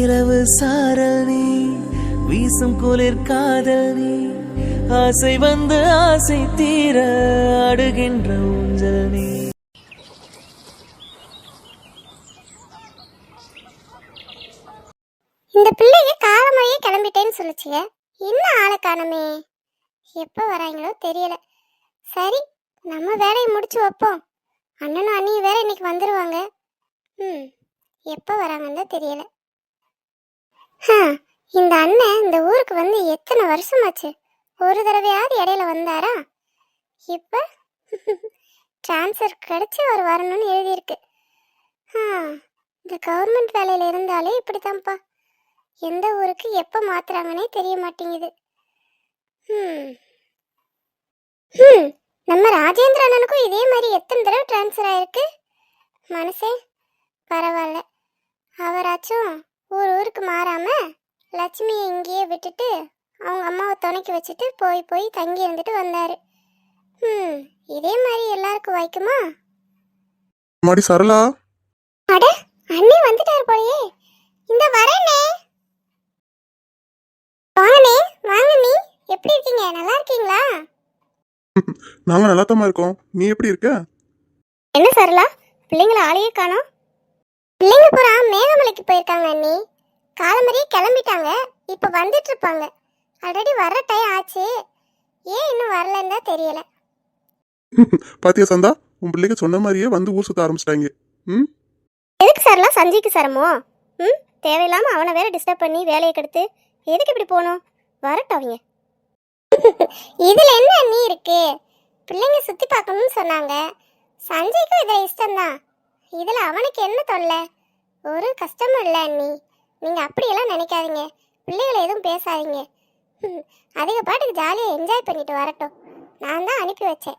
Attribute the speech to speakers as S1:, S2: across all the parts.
S1: நிலவு சாரல் நீ, வீசும் குளிர் காதல் நீ, ஆசை வந்து ஆசை தீர அடுகின்ற ஊஞ்சல் நீ.
S2: இந்த பிள்ளைங்க காலமாயே கிளம்பிட்டேன்னு சொல்லுச்சுங்க. இன்னும் ஆளை காணமே. எப்போ வராங்களோ தெரியல. சரி, நம்ம வேலையை முடிச்சு வைப்போம். அண்ணனும் அண்ணியும் வேற இன்னைக்கு வந்துடுவாங்க. எப்போ வராங்கன்னு தான் தெரியல. இந்த அண்ணன் இந்த ஊருக்கு வந்து எத்தனை வருஷமாச்சு? ஒரு தடவையாவது இடையில வந்தாரா? இப்போ டிரான்ஸ்ஃபர் கிடைச்சி அவர் வரணும்னு எழுதியிருக்கு. இந்த கவர்மெண்ட் வேலையில் இருந்தாலே இப்படித்தான்ப்பா. எந்த ஊருக்கு எப்போ மாத்துறாங்கன்னே தெரிய மாட்டேங்குது. நம்ம ராஜேந்திர அண்ணனுக்கும் இதே மாதிரி எத்தனை தடவை டிரான்ஸ்ஃபர் ஆயிருக்கு. மனசே பரவாயில்ல, அவராச்சும் ஊருக்கு மாறாம லட்சுமியை இங்கேயே விட்டுட்டு அவங்க அம்மாவை துணைக்கி வச்சுட்டு போய் போய் தங்கி இருந்துட்டு வந்தாரு. இதே மாதிரி எல்லாருக்கும் வைக்குமா?
S3: மாடி சரளா,
S2: அட அண்ணே வந்துட்டார் போலயே. இந்த வரேனே. வாங்கனே, வாங்க. நீ எப்படி இருக்கீங்க? நல்லா இருக்கீங்களா?
S3: நாங்க நல்லாத்தமா இருக்கோம். நீ எப்படி இருக்க?
S2: என்ன சரளா, பிள்ளைங்கள ஆளையே காணோம். பிள்ளைங்க பூரா மேகமலைக்கு போயிருக்காங்க அண்ணி. காலம்பரியே கிளம்பிட்டாங்க. இப்போ வந்துட்டு இருப்பாங்க. ஆல்ரெடி வர்ற டைம் ஆச்சு. ஏன் இன்னும் வரலன்னு தான் தெரியல.
S3: பாத்தியா சந்தா, உன் பிள்ளைங்க சொன்ன மாதிரியே வந்து ஊர் சுத்த ஆரம்பிச்சிட்டாங்க.
S2: எதுக்கு சரளா சஞ்சிக்கு சரமோ? தேவையில்லாம அவனை வேற டிஸ்டர்ப் பண்ணி வேலையை கெடுத்து எதுக்கு இப்படி போகணும்? வரட்டும் அவங்க. இதுல என்ன அண்ணி இருக்கு? பிள்ளைங்க சுத்தி பார்க்கணும்னு சொன்னாங்க. சஞ்சய்க்கும் இதுல இஷ்டம்தான். இதுல அவனுக்கு என்ன தொல்லை? ஒரு கஷ்டமும் இல்லை அண்ணி. நீங்க அப்படியெல்லாம் நினைக்காதீங்க. பிள்ளைகளை எதுவும் பேசாதீங்க. அதிக பாட்டுக்கு ஜாலியாக என்ஜாய் பண்ணிட்டு வரட்டும். நான் தான் அனுப்பி வச்சேன்.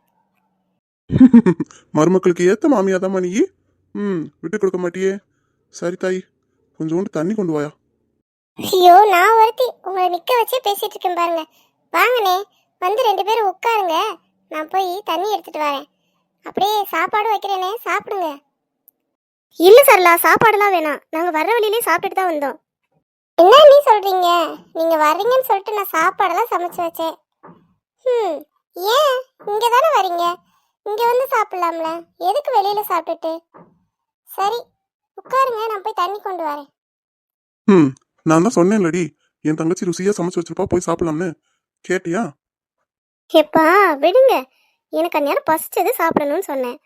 S3: மருமக்களுக்கு ஏத்த மாமியா தான் நீ. விட்டு கொடுக்க மாட்டியே. சரி தாய், கொஞ்சோண்டு தண்ணி கொண்டு வாயா.
S2: ஐயோ, நான் ஒருத்தி உங்களை நிக்க வச்சே பேசிட்டு இருக்கேன் பாருங்க. வாங்கனே, வந்து 2 பேரும் உட்காருங்க. நான் போய் தண்ணி எடுத்துட்டு வரேன். அப்படியே சாப்பாடு வைக்கிறேனே, சாப்பிடுங்க. இல்ல சரளா, சாப்பாடுலாம் வேணாம். நாங்க வர்ற வழியிலே சாப்பிட்டுட்டு தான் வந்தோம். என்ன நீ சொல்றீங்க? நீங்க வர்றீங்கன்னு சொல்லிட்டு நான் சாப்பாடெல்லாம் சமைச்சு வச்சேன். ஏன் இங்க தானே வரீங்க? இங்க வந்து சாப்பிடலாம்ல. எதுக்கு வெளியில சாப்பிட்டுட்டு? சரி உட்காருங்க, நான் போய் தண்ணி கொண்டு வரேன்.
S3: நான் தான் சொன்னேன்லடி, என் தங்கச்சி ருசியா சமைச்சு வச்சிருப்பா, போய் சாப்பிடலாம்னு. கேட்டியா?
S2: எப்பா விடுங்க, எனக்கு அந்நேரம் பசிச்சது சாப்பிடணும்னு சொன்னேன்.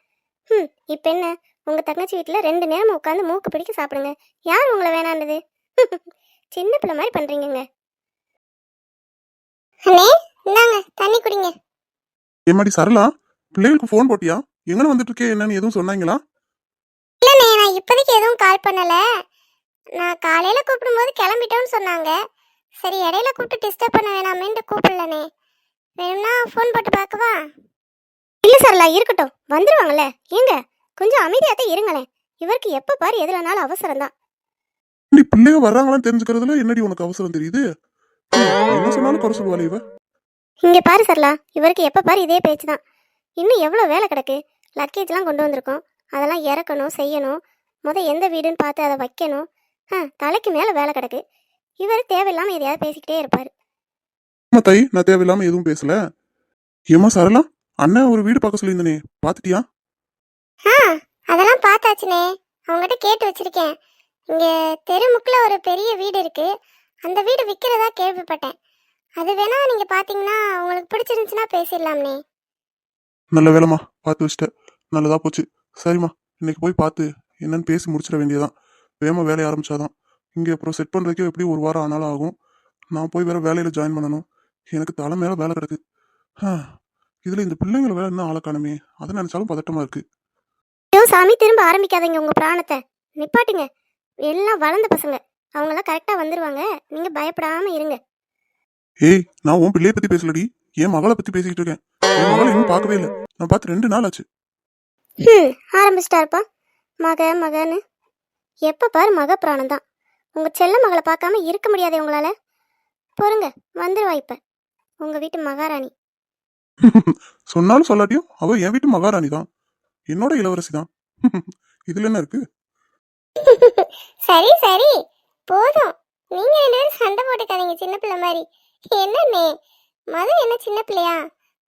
S2: இப்ப என்ன, உங்க தங்கச்சி வீட்டுல 2 நேரம் உட்காந்து மூக்கு பிடிக்க சாப்பிடுங்க. யார் உங்களை வேணாண்டது? சின்ன பிள்ளை மாதிரி பண்றீங்க. அண்ணே இந்தாங்க தண்ணி குடிங்க.
S3: ஏமாடி சரளா, பிள்ளைகளுக்கு போன் போட்டியா? எங்க வந்துட்டு இருக்கே, என்னன்னு எதுவும் சொன்னாங்களா?
S2: இல்லண்ணே, நான் இப்போதைக்கு எதுவும் கால் பண்ணல. நான் காலையில கூப்பிடும்போது கிளம்பிட்டோன்னு சொன்னாங்க. சரி, இடையில கூப்பிட்டு டிஸ்டர்ப் பண்ண வேணாமேன்ட்டு கூப்பிடலண்ணே. வேணும்னா ஃபோன் போட்டு பார்க்கவா? இல்ல சரளா, இருக்கட்டும், வந்துருவாங்கல்ல. ஏங்க கொஞ்சம் அமைதியாத்தான் இருங்களேன். இவருக்கு எப்ப பாரு எதுலனாலும் அவசரம் தான்.
S3: நீ பிள்ளைங்க வர்றாங்களான்னு தெரிஞ்சுக்கிறதுல என்னடி உனக்கு அவசரம் தெரியுது? என்ன சொன்னாலும் குறை சொல்லுவாள் இவ.
S2: இங்க பாரு சரளா, இவருக்கு எப்ப பாரு இதே பேச்சு தான். இன்னும் எவ்வளவு வேலை கிடக்கு. லக்கேஜ்லாம் கொண்டு வந்திருக்கோம், அதெல்லாம் இறக்கணும், செய்யணும். எந்த வீடுன்னு பார்த்து அதை வைக்கணும். தலைக்கு மேல வேலை கிடக்கு. இவர் தேவையில்லாம எதையாவது பேசிக்கிட்டே இருப்பாரு.
S3: தாய், நான் தேவையில்லாம எதுவும் பேசல. ஏமா சரளா, அண்ணன் ஒரு வீடு பார்க்க சொல்லியிருந்தனே, பாத்துட்டியா?
S2: அதெல்லாம் பார்த்தாச்சுனே. அவங்ககிட்ட கேட்டு வச்சிருக்கேன். இங்க தெருமுக்குல ஒரு பெரிய வீடு இருக்கு. அந்த வீடு விற்கிறதா கேள்விப்பட்டேன். அது வேணா நீங்க பாத்தீங்கன்னா உங்களுக்கு பிடிச்சிருந்துச்சுன்னா பேசிடலாம்னே.
S3: நல்ல வேலைமா, பார்த்து வச்சிட்ட. நல்லதா போச்சு. சரிம்மா, இன்னைக்கு போய் பார்த்து என்னன்னு பேசி முடிச்சிட வேண்டியதான். வேகமா வேலையை ஆரம்பிச்சாதான். இங்கே அப்புறம் செட் பண்ணுறதுக்கே எப்படி 1 வாரம் ஆனாலும் ஆகும். நான் போய் வேற வேலையில் ஜாயின் பண்ணணும். எனக்கு தலை மேலே வேலை கிடக்கு. இதில் இந்த பிள்ளைங்களை வேலை இன்னும் ஆளை காணுமே, அதை நினச்சாலும் பதட்டமாக இருக்கு.
S2: ஐயோ சாமி, திரும்ப ஆரம்பிக்காதீங்க உங்க பிராணத்தை. நிப்பாட்டுங்க. எல்லாம் வளர்ந்த பசங்க, அவங்களாம் கரெக்டாக வந்துருவாங்க. நீங்கள் பயப்படாமல் இருங்க.
S3: ஏய், நான் உன் பிள்ளையை பற்றி பேசலடி, என் மகளை பற்றி பேசிக்கிட்டு இருக்கேன். என் மகளை இன்னும் பார்க்கவே இல்லை. நான் பார்த்து 2 நாள் ஆச்சு.
S2: ஆரம்பிச்சிட்டாருப்பா மகன்னு. எப்போ பாரு மக பிராணம் தான். உங்கள் செல்ல மகளை பார்க்காம இருக்க முடியாதே உங்களால். பொறுங்க, வந்துருவா இப்போ உங்கள் வீட்டு மகாராணி.
S3: சொன்னாலும் சொல்லாட்டியும் அவ என் வீட்டு மகாராணி தான், என்னோட இளவரசி தான். இதுல என்ன இருக்கு?
S2: சரி சரி, போதும், நீங்க 2 பேரும் சண்டை போட்டுக்காதீங்க சின்ன பிள்ளை மாதிரி. என்னண்ணே, மது என்ன சின்ன பிள்ளையா?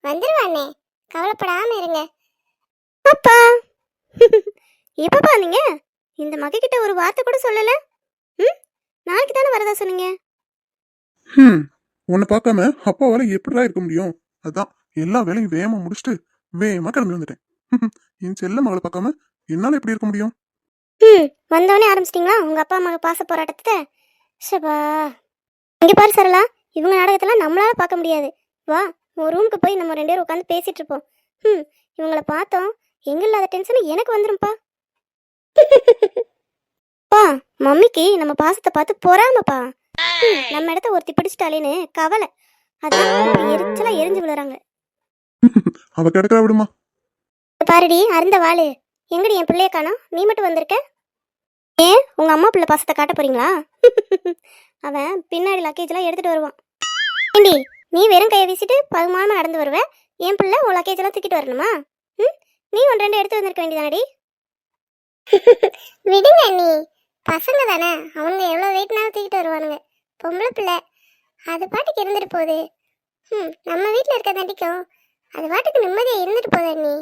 S2: வந்துருவாண்ணே, கவலைப்படாம இருங்க. அப்பா எப்பப்பா நீங்க இந்த மகிக்கிட்ட ஒரு வார்த்தை கூட சொல்லல? நாளைக்கு தானே வரதா சொன்னீங்க.
S3: உன்னை பார்க்காம அப்பாவால எப்படிலாம் இருக்க முடியும்? அதான் எல்லா வேலையும் வேகமா முடிச்சுட்டு வேகமா கிளம்பி வந்துட்டேன். என் செல்ல மகளை பார்க்காம என்னால எப்படி இருக்க முடியும்?
S2: வந்தவனே ஆரம்பிச்சிட்டிங்களா உங்க அப்பா அம்மா பாச போராட்டத்தை? ஷபா, இங்க பாரு சரளா, இவங்க நாடகத்தெல்லாம் நம்மளால பார்க்க முடியாது. வா, உன் ரூமுக்கு போய் நம்ம 2 பேரும் உட்காந்து பேசிட்டு இருப்போம். இவங்களை பார்த்தோம் எங்க இல்லாத டென்ஷன் எனக்கு வந்துரும்பா. பா, மம்மிக்கு நம்ம பாசத்தை பார்த்து பொறாமப்பா. நம்ம இடத்த ஒருத்தி பிடிச்சிட்டாலேன்னு கவலை. அதான் இப்ப எரிச்சலா எரிஞ்சு விழுறாங்க.
S3: அவ கிடக்குறா விடுமா.
S2: பாருடி அருந்த வாளு, எங்கடி என் பிள்ளைய காணோம்? நீ மட்டும் வந்திருக்க. ஏன் உங்க அம்மா பிள்ளை பாசத்தை காட்ட போறீங்களா? அவன் பின்னாடி லக்கேஜ்லாம் எடுத்துட்டு வருவான். ஏண்டி, நீ வெறும் கையை வீசிட்டு பகுமானமா நடந்து வருவ, என் பிள்ளை உன் லக்கேஜ் எல்லாம் தூக்கிட்டு வரணுமா? நீ 1-2 எடுத்து வந்திருக்க வேண்டியதானடி. விடுங்க நீ, பசங்க தானே, அவங்க எவ்வளவு வெயிட்னாலும் தூக்கிட்டு வருவானுங்க. பொம்பளை பிள்ளை அது பாட்டுக்கு இருந்துட்டு போகுது. நம்ம வீட்டுல இருக்க தண்டிக்கும் அது பாட்டுக்கு நிம்மதியா இருந்துட்டு போதா நீ.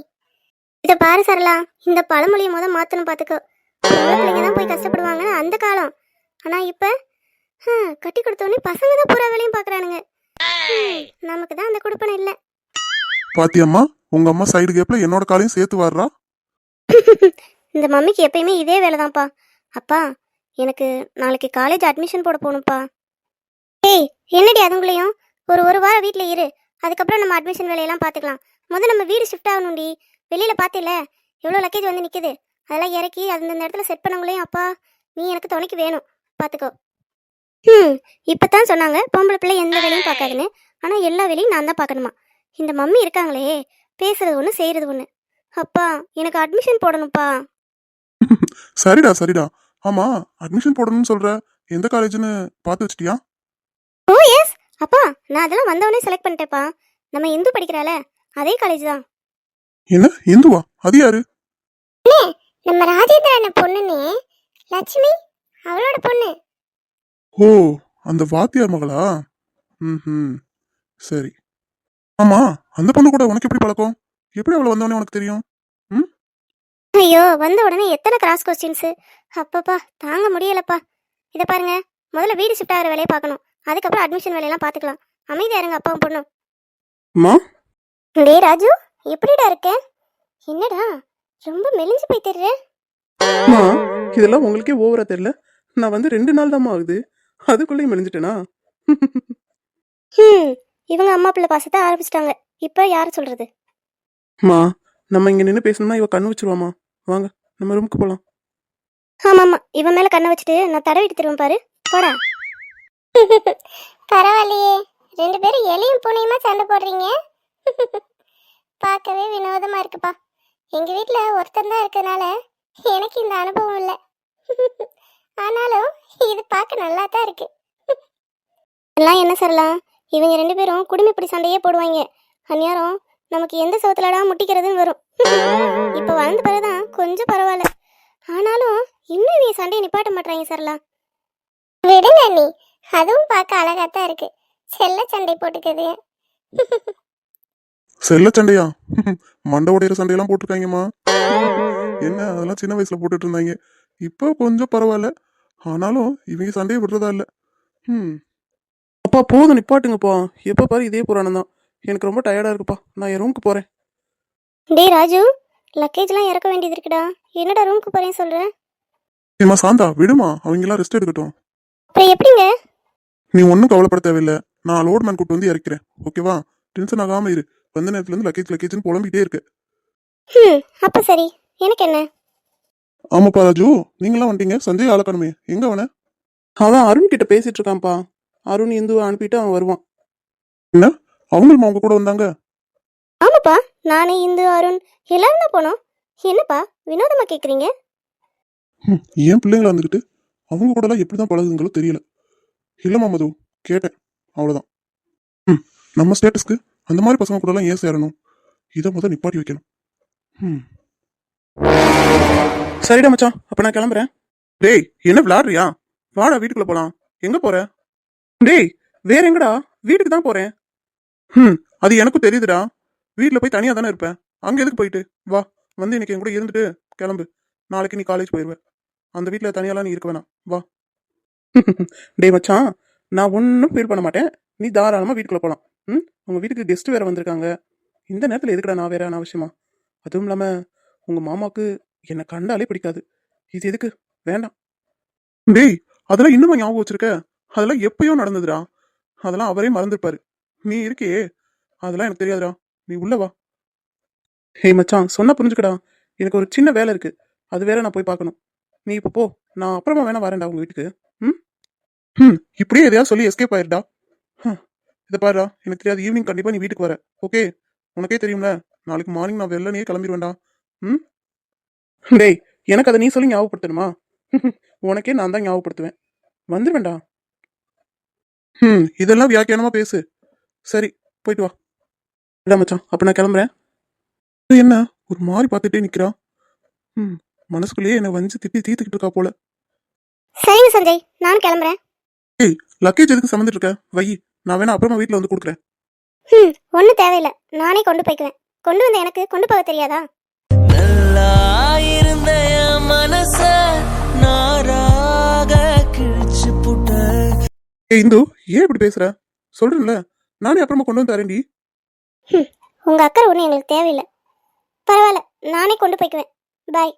S2: இதை பாரு சரலா, இந்த பழமொழியை மாத்தணும் பாத்துக்கோ. பிள்ளைங்க தான் போய் கஷ்டப்படுவாங்க அந்த காலம். ஆனா இப்ப கட்டி கொடுத்தோடனே பசங்க தான் பூரா வேலையும் பாக்குறானுங்க. நமக்கு தான் அந்த குடுப்பனை இல்ல.
S3: பாத்தியம்மா, உங்க அம்மா சைடு கேப்ல என்னோட காலையும் சேர்த்து வர்றா.
S2: இந்த மம்மிக்கு எப்பயுமே இதே வேலைதான்ப்பா. அப்பா, எனக்கு நாளைக்கு காலேஜ் அட்மிஷன் போட போகணும்ப்பா. ஏய், என்னடி அதுங்களையும் ஒரு வாரம் வீட்ல இரு, அதுக்கப்புறம் நம்ம அட்மிஷன் வேலையெல்லாம் பார்த்துக்கலாம். முதல்ல நம்ம வீடு ஷிஃப்ட் ஆகணும்டி. வெளியில பார்த்தில எவ்வளோ லக்கேஜ் வந்து நிற்குது, அதெல்லாம் இறக்கி அந்தந்த இடத்துல செட் பண்ணவங்களையும் அப்பா நீ எனக்கு துணைக்கு வேணும் பார்த்துக்கோ. இப்போத்தான் சொன்னாங்க பொம்பளை பிள்ளை எந்த வேலையும் பார்க்காதுன்னு. ஆனால் எல்லா வேலையும் நான் தான் பார்க்கணுமா? இந்த மம்மி இருக்காங்களே, பேசுறது ஒன்று செய்யறது ஒன்று. அப்பா, எனக்கு அட்மிஷன் போடணும்ப்பா.
S3: சரிடா சரிடா. ஆமா, அட்மிஷன் போடணும்னு சொல்ற, எந்த காலேஜ்னு பார்த்து வச்சிட்டியா?
S2: ஓ எஸ் அப்பா, நான் அதெல்லாம் வந்தவொடனே செலக்ட் பண்ணிட்டேப்பா. நம்ம இந்து படிக்கிறாள அதே காலேஜ் தான்.
S3: என்ன இந்துவா? அது யாரு?
S2: நம்ம ராஜேந்திரன் பொண்ணுன்னு, லட்சுமி அவளோட பொண்ணு.
S3: ஓ, அந்த வாத்தியார் மகளா? ம், சரி. ஆமா, அந்த பொண்ணு கூட உனக்கு எப்படி பழக்கம்? எப்படி அவளை வந்தவொடனே உனக்கு தெரியும்?
S2: ஐயோ, வந்த உடனே எத்தனை கிராஸ் கொஸ்டின்ஸ், அப்பப்பா தாங்க முடியலப்பா. இதை பாருங்க, முதல்ல வீடு ஷிஃப்ட் ஆகிற வேலையை பார்க்கணும், அதுக்கப்புறம் அட்மிஷன் வேலையெல்லாம் பார்த்துக்கலாம். அமைதியா இருங்க அப்பாவும் பொண்ணும். டே ராஜு, எப்படிடா இருக்க? என்னடா ரொம்ப மெலிஞ்சு போய் தெரியற?
S4: இதெல்லாம் உங்களுக்கே ஓவரா தெரியல. நான் வந்து 2 நாள் தான் ஆகுது, அதுக்குள்ளேயும் மெலிஞ்சிட்டேனா?
S2: இவங்க அம்மா பிள்ளை பாசத்தை ஆரம்பிச்சிட்டாங்க. இப்ப யாரு சொல்றது?
S4: மா, நம்ம இங்க நின்று பேசணும்னா இவ கண்ணு வச்சிருவாமா. வாங்க நம்ம ரூமுக்கு போலாம்.
S2: ஆமாமா, இவன் மேல கண்ணை வச்சுட்டு நான் தடவிட்டு திரும்ப பாரு, போடா. பரவாயில்லையே, 2 பேரும் எலியும் பூனையுமா சண்டை போடுறீங்க. பார்க்கவே வினோதமா இருக்குப்பா. எங்க வீட்டுல ஒருத்தன் தான் இருக்கனால எனக்கு இந்த அனுபவம் இல்லை. ஆனாலும் இது பார்க்க நல்லா தான் இருக்கு. எல்லாம் என்ன சொல்லலாம், இவங்க 2 பேரும் குடும்பப்படி சண்டையே போடுவாங்க. அந்நேரம் நமக்கு எந்த சோத்துலடா முட்டிக்கிறதுன்னு வரும். இப்ப வளர்ந்த பிறகுதான் கொஞ்சம் பரவாயில்ல. ஆனாலும் இன்னும் இவங்க சண்டையை நிப்பாட்ட மாட்டாங்க சரலா. விடுங்க நீ, அதுவும் பார்க்க அழகாத்தான் இருக்கு. செல்ல சண்டை போட்டுக்குது.
S3: செல்ல சண்டையா? மண்டை உடையிற சண்டையெல்லாம் போட்டிருக்காங்கம்மா. என்ன, அதெல்லாம் சின்ன வயசுல போட்டுட்டு இருந்தாங்க. இப்போ கொஞ்சம் பரவாயில்ல. ஆனாலும் இவங்க சண்டையை விடுறதா இல்ல.
S4: அப்பா போதும், நிப்பாட்டுங்கப்பா. எப்ப பாரு இதே புராணம் தான். எனக்கு ரொம்ப டயர்டா இருக்குப்பா, நான் என் ரூமுக்கு போறேன்.
S2: டே ராஜு, லக்கேஜ்லாம் இறக்க வேண்டியது இருக்குடா. என்னடா ரூமுக்கு போறேன்னு சொல்றேன்?
S3: ஏமா சாந்தா, விடுமா, அவங்க எல்லாம் ரெஸ்ட் எடுக்கட்டும்.
S2: அப்புறம் எப்படிங்க?
S3: நீ ஒன்றும் கவலைப்பட தேவையில்லை. நான் லோட்மேன் கூட்டு வந்து இறக்கிறேன், ஓகேவா? டென்ஷன் ஆகாம இரு. வந்த நேரத்துல இருந்து லக்கேஜ்னு புலம்பிக்கிட்டே இருக்கு.
S2: அப்ப சரி, எனக்கு என்ன?
S3: ஆமாப்பா ராஜு, நீங்களாம் வந்துட்டீங்க. சஞ்சய் ஆளக்கணுமே, எங்க அவன?
S4: அவன் அருண் கிட்ட பேசிட்டு இருக்கான்ப்பா. அருண் இந்துவை அனுப்பிட்டு அவன் வருவான்.
S3: என்ன, அவங்களும் அவங்க கூட வந்தாங்க?
S2: ஆமாப்பா, நானே இந்து அருண் எல்லாரும் தான் போனோம். என்னப்பா வினோதமா கேக்குறீங்க?
S3: ஏன் பிள்ளைங்களா வந்துக்கிட்டு அவங்க கூட எல்லாம் எப்படிதான் பழகுங்களோ தெரியல. இல்லம்மா மது, கேட்டேன், அவ்வளவுதான். நம்ம ஸ்டேட்டஸ்க்கு அந்த மாதிரி பசங்க கூட எல்லாம் ஏன் சேரணும்? இதை முதல் நிப்பாட்டி வைக்கணும்.
S4: சரிடா மச்சான், அப்ப நான் கிளம்புறேன்.
S3: டேய், என்ன விளையாடுறியா?
S4: வாடா வீட்டுக்குள்ள போலாம். எங்க போற? டேய் வேற எங்கடா? வீட்டுக்கு தான் போறேன். அது எனக்கும் தெரியுதுடா. வீட்டுல போய் தனியா தானே இருப்பேன். அங்க எதுக்கு போயிட்டு? வா, வந்து இன்னைக்கு என் கூட இருந்துட்டு கிளம்பு. நாளைக்கு நீ காலேஜ் போயிருவ. அந்த வீட்டுல தனியாலாம் நீ இருக்க வேணாம். வா. டேய் மச்சான், நான் ஒன்றும் ஃபீல் பண்ண மாட்டேன். நீ தாராளமா வீட்டுக்குள்ள போலாம். உங்க வீட்டுக்கு கெஸ்ட் வேற வந்திருக்காங்க. இந்த நேரத்துல எதுக்குடா நான் வேற அனாவசியமா? அதுவும் இல்லாம உங்க மாமாவுக்கு என்னை கண்டாலே பிடிக்காது. இது எதுக்கு? வேண்டாம். டேய் அதெல்லாம் இன்னுமா ஞாபகம் வச்சிருக்க? அதெல்லாம் எப்பயோ நடந்ததுடா. அதெல்லாம் அவரே மறந்துருப்பாரு. நீ இருக்கே, அதெல்லாம் எனக்கு தெரியாதுடா. நீ உள்ள வா. ஹே மச்சான், சொன்னா புரிஞ்சுக்கடா. எனக்கு ஒரு சின்ன வேலை இருக்கு. அது வேற நான் போய் பார்க்கணும். நீ இப்போ போ. நான் அப்புறமா வேணா வரேன்டா உங்க வீட்டுக்கு. ம் இப்படியே எதையாவது சொல்லி எஸ்கேப் ஆயிருடா. இதை பாருடா, எனக்கு தெரியாது. ஈவினிங் கண்டிப்பா நீ வீட்டுக்கு வர. ஓகே? உனக்கே தெரியும்ல, நாளைக்கு மார்னிங் நான் வெள்ளனையே கிளம்பிடுவேன்டா. ம் டேய் எனக்கு அதை நீ சொல்லி ஞாபகப்படுத்தணுமா? உனக்கே நான் தான் ஞாபகப்படுத்துவேன். வந்துருவேன்டா. இதெல்லாம் வியாக்கியானமா பேசு. சரி, போயிட்டு வா. இல்ல மச்சான், அப்ப நான் கிளம்புறேன். இது என்ன ஒரு மாதிரி பார்த்துட்டே நிக்கிறா? மனசுக்குள்ளேயே என்னை வந்து திட்டி தீத்துக்கிட்டு இருக்கா போல.
S2: சரிங்க சஞ்சய், நான் கிளம்புறேன்.
S3: ஏய், லக்கேஜ் எதுக்கு சமந்துட்டு இருக்க? வை, நான் வேணா அப்புறமா வீட்டுல வந்து கொடுக்குறேன்.
S2: ஒன்றும் தேவையில்லை, நானே கொண்டு போய்க்குவேன். கொண்டு வந்த எனக்கு கொண்டு போக தெரியாதா?
S1: நல்லா இருந்த என் மனச நாராக கிழிச்சு புட்ட.
S3: ஏய் இந்து, ஏன் இப்படி பேசுற? சொல்றேன்ல, நானே அப்புறமா கொண்டு வந்து தரேன்டி.
S2: உங்க அக்கறை ஒன்றும் எங்களுக்கு தேவையில்லை. பரவாயில்ல, நானே கொண்டு போய்க்குவேன். பாய்.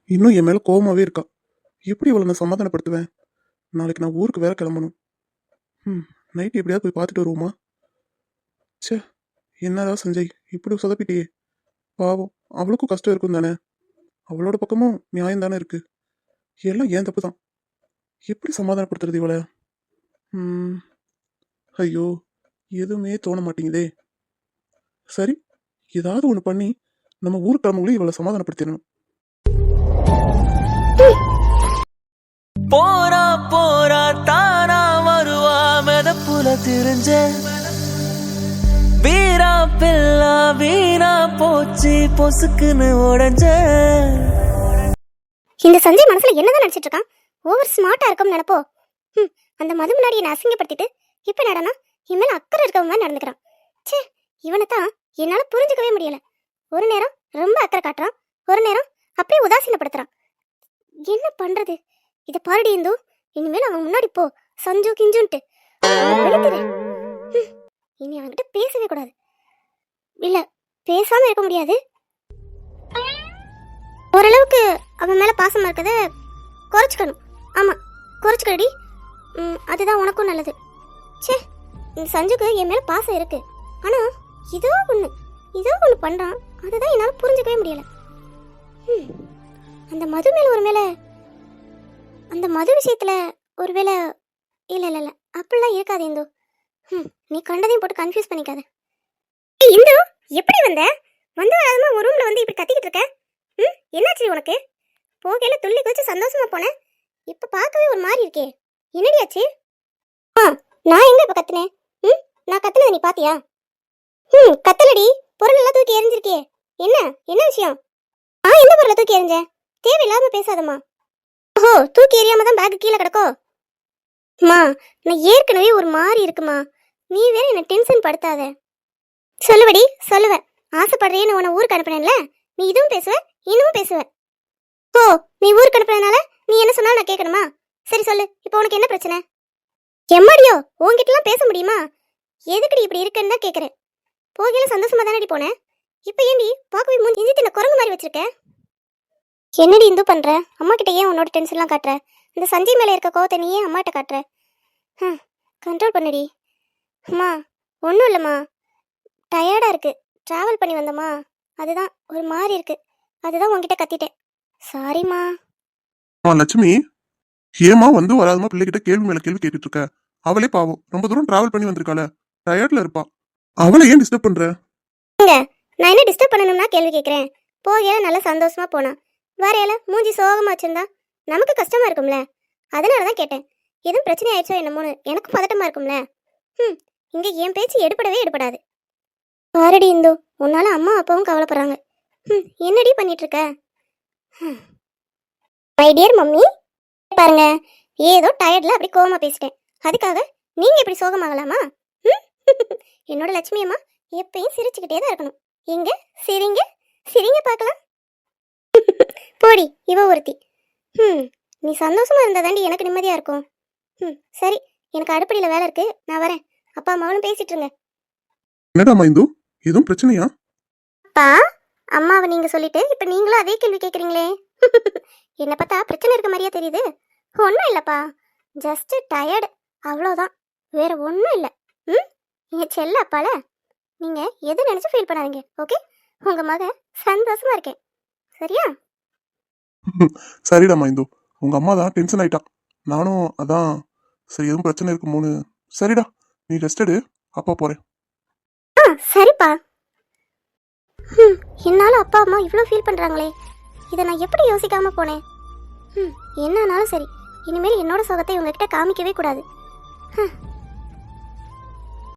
S3: இன்னும் என் மேல கோவமாவே இருக்கா. எப்படி இவளை நான் சமாதானப்படுத்துவேன்? நாளைக்கு நான் ஊருக்கு வேற கிளம்பணும். நைட் எப்படியாவது போய் பார்த்துட்டு வருவோமா? ச்சே, என்னடா சஞ்சய், இப்படி சொதப்பிட்டியே. பாவம், அவளுக்கும் கஷ்டம் இருக்கும் தானே. அவளோட பக்கமும் நியாயம் தானே இருக்கு. எல்லாம் ஏன் தப்பு தான். எப்படி சமாதானப்படுத்துறது இவளை? ஐயோ, எதுவுமே தோண மாட்டேங்குதே. சரி, ஏதாவது ஒன்று பண்ணி நம்ம ஊருக்கு கிளம்புங்களே இவளை சமாதானப்படுத்திடணும்.
S1: போரா போரா தானா வருவா மெதப்புல தெரிஞ்ச வீரா பில்லா வீணா போச்சு பொசுக்குன்னு உடஞ்ச.
S2: இந்த சஞ்சய் மனசுல என்னதான் நினைச்சிட்டு இருக்கான்? ஓவர் ஸ்மார்ட்டா இருக்கும்னு நினைப்போ. அந்த மது முன்னாடி என்னை அசிங்கப்படுத்திட்டு இப்ப நடனா இனிமேல அக்கறை இருக்கவங்க மாதிரி நடந்துக்கிறான். சே, இவனை தான் என்னால புரிஞ்சுக்கவே முடியல. ஒரு நேரம் ரொம்ப அக்கறை காட்டுறான், ஒரு நேரம் அப்படியே உதாசீனப்படுத்துறான். என்ன பண்றது? இதை பாருடி இந்து, இனிமேல் அவன் முன்னாடி போ சஞ்சு கிஞ்சுன்ட்டு இனி அவன்கிட்ட பேசவே கூடாது. இல்ல, பேசாம இருக்க முடியாது. ஓரளவுக்கு அவன் மேல பாசமா இருக்கத குறைச்சிக்கணும். ஆமா, குறைச்சிக்கடி. அதுதான் உனக்கும் நல்லது. சே, இந்த சஞ்சுக்கு என் மேல பாசம் இருக்கு. ஆனா இதோ ஒண்ணு பண்றான். அதுதான் என்னால புரிஞ்சுக்கவே முடியல. அந்த மது மேல அந்த மது விஷயத்துல ஒருவேளை இல்ல அப்படிலாம் இருக்காது இந்து. நீ கண்டதையும் போட்டு கன்ஃபியூஸ் பண்ணிக்காத. இந்து, எப்படி வந்த வராதமா ஒரு ரூம்ல வந்து இப்படி கத்திக்கிட்டு இருக்க? என்னாச்சு உனக்கு? போகையில துள்ளி குதிச்சு சந்தோஷமா போனேன். இப்ப பார்க்கவே ஒரு மாதிரி இருக்கே. என்னடி ஆச்சு? நான் எங்க இப்ப கத்துனேன்? நான் கத்துனதை நீ பாத்தியா? கத்தலடி, பொருள் எல்லாம் தூக்கி எறிஞ்சிருக்கே. என்ன விஷயம்? எந்த பொருளை தூக்கி எறிஞ்சேன்? தேவையில்லாம பேசாதம்மா. ஓஹோ, தூக்கி எறியாம தான் பேக் கீழே கிடக்கோ? மா, நான் ஏற்கனவே ஒரு மாதிரி இருக்குமா. நீ வேற என்ன டென்ஷன் படுத்தாத. சொல்லுவடி, சொல்லுவேன். ஆசைப்படுறேன்னு உன்னை ஊருக்கு அனுப்பினேன்ல, நீ இதுவும் பேசுவ இன்னமும் பேசுவ. ஓ, நீ ஊருக்கு அனுப்புறதுனால நீ என்ன சொன்னாலும் நான் கேட்கணுமா? சரி சொல்லு, இப்போ உனக்கு என்ன பிரச்சனை? எம்மாடியோ, உன்கிட்டலாம் பேச முடியுமா? எதுக்குடி இப்படி இருக்குன்னு தான் கேட்குறேன். போகையில சந்தோஷமா தானடி போனேன். இப்போ ஏண்டி பார்க்கவே இஞ்சி தின்ன குரங்கு மாதிரி வச்சிருக்க? என்னடி இந்து பண்ற? அம்மா கிட்ட ஏன் உன்னோட டென்ஷன்லாம் காட்டுற? இந்த சஞ்சய் மேலே இருக்க கோவத்தை நீ ஏன் அம்மாட்ட காட்டுற? கண்ட்ரோல் பண்ணுடி. அம்மா, ஒன்றும் இல்லைம்மா, டயர்டாக இருக்கு, ட்ராவல் பண்ணி வந்தம்மா, அதுதான் ஒரு மாதிரி இருக்கு, அதுதான் உங்ககிட்ட கத்திட்டேன். சாரிம்மா.
S3: லட்சுமி, ஏமா வந்து வராதமா பிள்ளைகிட்ட கேள்வி மேல கேள்வி கேட்டுட்டு இருக்க? அவளே பாவம், ரொம்ப தூரம் டிராவல் பண்ணி வந்திருக்காள, டயர்ட்ல இருப்பா. அவளை ஏன் டிஸ்டர்ப் பண்ற?
S2: நான் என்ன டிஸ்டர்ப் பண்ணணும்னா கேள்வி கேட்குறேன். போகையில நல்லா சந்தோஷமா போனா, வரையில மூஞ்சி சோகமா வச்சிருந்தா நமக்கு கஷ்டமா இருக்கும்ல, அதனால தான் கேட்டேன். எதுவும் பிரச்சனை ஆயிடுச்சோ என்னமோன்னு எனக்கு பதட்டமா இருக்கும்ல. இங்க என் பேச்சு எடுபடவே எடுபடாது. பாரடி இந்து, உன்னால அம்மா அப்பாவும் கவலைப்படுறாங்க. என்னடி பண்ணிட்டு இருக்க? மை டியர் மம்மி, பாருங்க, ஏதோ டயர்ட்ல அப்படி கோவமா பேசிட்டேன். அதுக்காக நீங்க இப்படி சோகமாகலாமா? ம்? என்னோட லட்சுமி அம்மா எப்பயும் சிரிச்சுக்கிட்டே தான் இருக்கணும். எங்க சிரிங்க சிரிங்க பார்க்கலாம். போடி இவ ஒருத்தி. நீ சந்தோஷமா இருந்தா தாண்டி எனக்கு நிம்மதியா இருக்கும். சரி, எனக்கு அடுப்படியில வேலை இருக்கு, நான் வரேன். அப்பா அம்மாவும் பேசிட்டு இருங்க.
S3: என்னடா மைந்து, எதுவும் பிரச்சனையா?
S2: அப்பா அம்மாவை நீங்க சொல்லிட்டு இப்ப நீங்களும் அதே கேள்வி கேக்குறீங்களே. என்ன பார்த்தா பிரச்சனை இருக்க மாதிரியா தெரியுது? ஒன்றும் இல்லப்பா, ஜஸ்ட் டயர்டு, அவ்வளோதான், வேற ஒன்றும் இல்லை. நீங்க செல்ல அப்பால, நீங்க எது நினைச்சு ஃபீல் பண்ணாதீங்க. ஓகே, உங்க மக சந்தோஷமா இருக்கேன். சரியா?
S3: சரிடா மைந்து, உங்க அம்மா தான் டென்ஷன் ஆயிட்டான். நானும் அதான் சரி எதுவும் பிரச்சனை இருக்குமோன்னு. சரிடா, நீ ரெஸ்ட் எடு, அப்பா போறேன்.
S2: சரிப்பா. என்னால அப்பா அம்மா இவ்வளோ ஃபீல் பண்றாங்களே, இதை நான் எப்படி யோசிக்காம போனேன்? என்னன்னாலும் சரி, இனிமேல் என்னோட சோகத்தை உங்ககிட்ட காமிக்கவே கூடாது.